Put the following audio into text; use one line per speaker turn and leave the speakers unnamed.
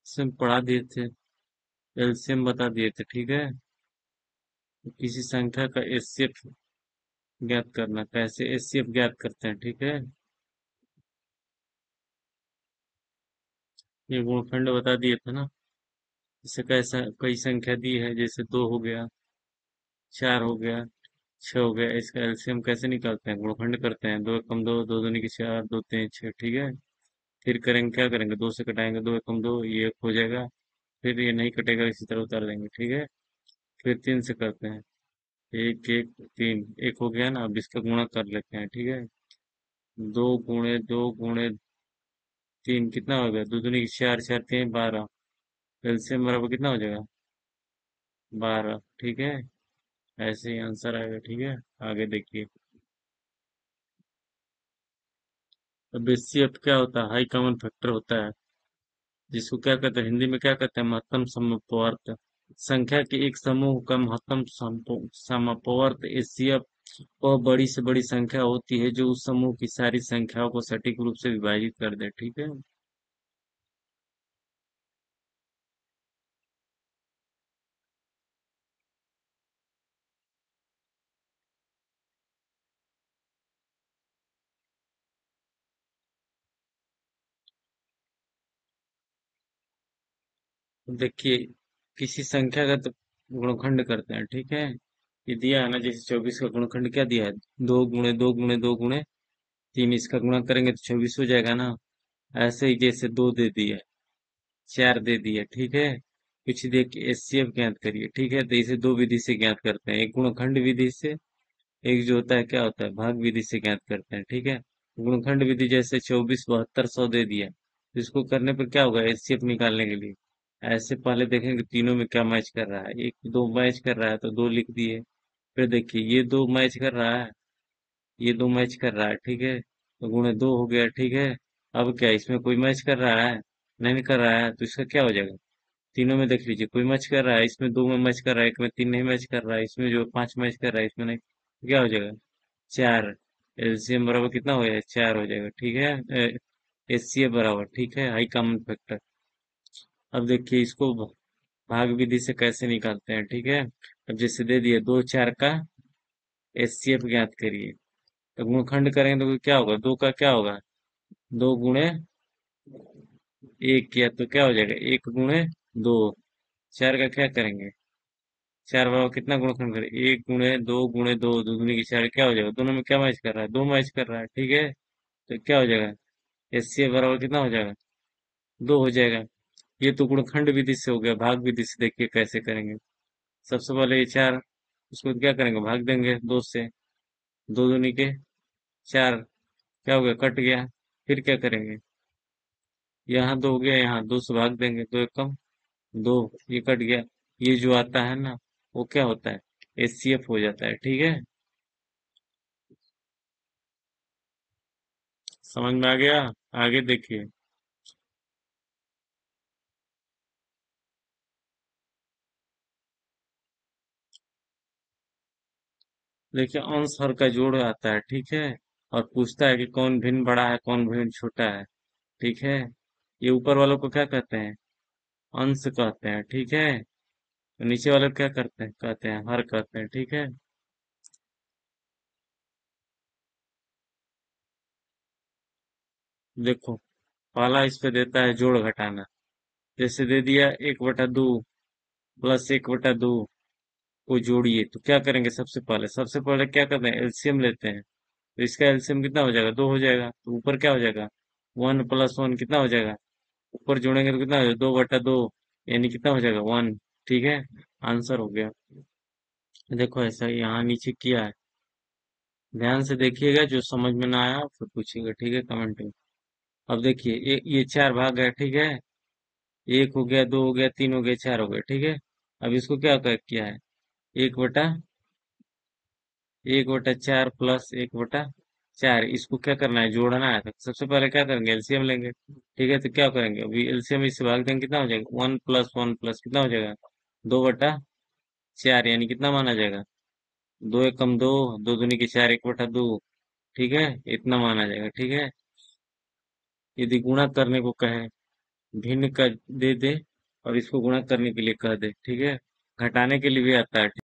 इसमें पढ़ा दिए थे। एलसीएम बता दिए थे, ठीक है। किसी संख्या का एचसीएफ ज्ञात करना, कैसे एचसीएफ ज्ञात करते हैं, ठीक है। ये गुणखंड बता दिए थे ना। जैसे कैसा कई संख्या दी है, जैसे 2 हो गया, 4 हो गया, 6 हो गया, इसका एलसीएम कैसे निकालते हैं? गुणखंड करते हैं, 2 एकम 2, 2 दूनी की 4, 2 3 6, ठीक है। फिर करेंगे, क्या करेंगे, 2 से कटाएंगे, 2 एकम 2, ये 1 हो जाएगा। फिर ये नहीं कटेगा, इसी तरह उतार देंगे, ठीक है। फिर 3 से करते हैं, 1 1 3, 1 हो गया ना। अब इसका गुणा कर लेते हैं, ठीक है। 2 गुणे 2 गुणे 3 कितना हो गया? 2 दूनी की 4, 4 3 12। एलसीएम बराबर कितना हो जाएगा? 12, ठीक है। ऐसे ही आंसर आएगा, ठीक है। आगे देखिए। अब एचसीएफ क्या होता है? हाई कॉमन फैक्टर होता है, जिसको क्या कहते हैं, हिंदी में क्या कहते हैं, महत्तम समअपवर्त। संख्या के एक समूह का महत्तम समअपवर्त एचसीएफ वह बड़ी से बड़ी संख्या होती है जो उस समूह की सारी संख्याओं को सटीक रूप से विभाजित कर दे, ठीक है। देखिए, किसी संख्या का तो गुणनखंड करते हैं, ठीक है। ये दिया है ना, जैसे 24 का गुणनखंड क्या दिया है? 2 गुणे 2 गुणे 2 गुणे 3, इसका गुणा करेंगे तो 24 हो जाएगा ना। ऐसे ही जैसे 2 दे दिया, 4 दे दिया, ठीक है। कुछ दे के एचसीएफ ज्ञात करिए, ठीक है। तो इसे दो विधि से ज्ञात करते हैं, एक गुणनखंड विधि से, एक जो होता है क्या होता है, भाग विधि से ज्ञात करते हैं, ठीक है। गुणनखंड विधि जैसे 24 72 100 दे दिया, तो इसको करने पर क्या होगा, एचसीएफ निकालने के लिए ऐसे पहले देखेंगे तीनों में क्या मैच कर रहा है। एक दो मैच कर रहा है तो 2 लिख दिए। फिर देखिए ये 2 मैच कर रहा है, ये 2 मैच कर रहा है, ठीक है, तो गुणे 2 हो गया, ठीक है। अब क्या इसमें कोई मैच कर रहा है? नहीं कर रहा है, तो इसका क्या हो जाएगा? तीनों में देख लीजिए, कोई मैच कर रहा है, इसमें 2 में मैच कर रहा है, एक में 3 नहीं मैच कर रहा है, इसमें जो 5 मैच कर रहा है, इसमें नहीं, तो क्या हो जाएगा? 4। एलसीएम बराबर कितना हो जाएगा? 4 हो जाएगा, ठीक है। एचसीएफ बराबर, ठीक है, हाई कॉमन फैक्टर। अब देखिए इसको भाग विधि से कैसे निकालते हैं, ठीक है। अब जैसे दे दिए 2 4 का एचसीएफ ज्ञात करिए, तो गुणनखंड करेंगे तो क्या होगा? 2 का क्या होगा? 2 गुणे 1 किया तो क्या हो जाएगा? 1 गुणे 2। 4 का क्या करेंगे? 4 बराबर कितना गुणनखंड करें? 1 गुणे 2 गुणे 2, 2 दूनी की 4, क्या हो जाएगा? दोनों में क्या मैच कर रहा है? 2 मैच कर रहा है, ठीक है। तो क्या हो जाएगा? एचसीएफ बराबर कितना हो जाएगा? 2 हो जाएगा। ये तो गुणनखंड विधि से हो गया। भाग विधि से देखिए कैसे करेंगे। सबसे पहले ये 4, उसको क्या करेंगे? भाग देंगे 2 से। 2 दूनी के 4, क्या हो गया? कट गया। फिर क्या करेंगे? यहाँ 2 हो गया, यहाँ 2 से भाग देंगे, 2 एकम 2, ये कट गया। ये जो आता है ना, वो क्या होता है? एचसीएफ हो जाता है, ठीक है। समझ में आ गया? आगे देखिए। देखिए अंश हर का जोड़ आता है, ठीक है। और पूछता है कि कौन भिन्न बड़ा है, कौन भिन्न छोटा है, ठीक है। ये ऊपर वालों को क्या कहते हैं? अंश कहते हैं, ठीक है। तो नीचे वाले को क्या करते हैं? कहते हैं हर कहते हैं, ठीक है। देखो पहला इस पे देता है जोड़ घटाना। जैसे दे दिया 1/2 प्लस 1/2 को जोड़िए, तो क्या करेंगे? सबसे पहले क्या करते हैं? एलसीएम लेते हैं। तो इसका एलसीएम कितना हो जाएगा? 2 हो जाएगा। तो ऊपर क्या हो जाएगा? 1 + 1 कितना हो जाएगा? ऊपर जोड़ेंगे तो कितना हो जाएगा? 2/2, यानी कितना हो जाएगा? 1, ठीक है। आंसर हो गया। देखो ऐसा ही यहाँ नीचे किया है, ध्यान से देखिएगा, जो समझ में ना आया फिर पूछिएगा, ठीक है, कमेंट में। अब देखिए ये 4 भाग है, ठीक है। 1 हो गया, 2 हो गया, 3 हो गया, 4 हो गया, ठीक है। अब इसको क्या किया है? 1/4 प्लस 1/4, इसको क्या करना है? जोड़ना है। तो सबसे पहले क्या करेंगे? एलसीएम लेंगे, ठीक है। तो क्या करेंगे? अभी एलसीएम इससे भाग देंगे, कितना हो जाएगा? 1 + 1 प्लस कितना हो जाएगा? 2/4, यानी कितना माना जाएगा? 2 एकम 2, 2 दूनी की 4, 1/2, ठीक है। इतना माना जाएगा, ठीक है। यदि गुणा करने को कहे, भिन्न का दे दे और इसको गुणा करने के लिए कह दे, ठीक है। घटाने के लिए भी आता है।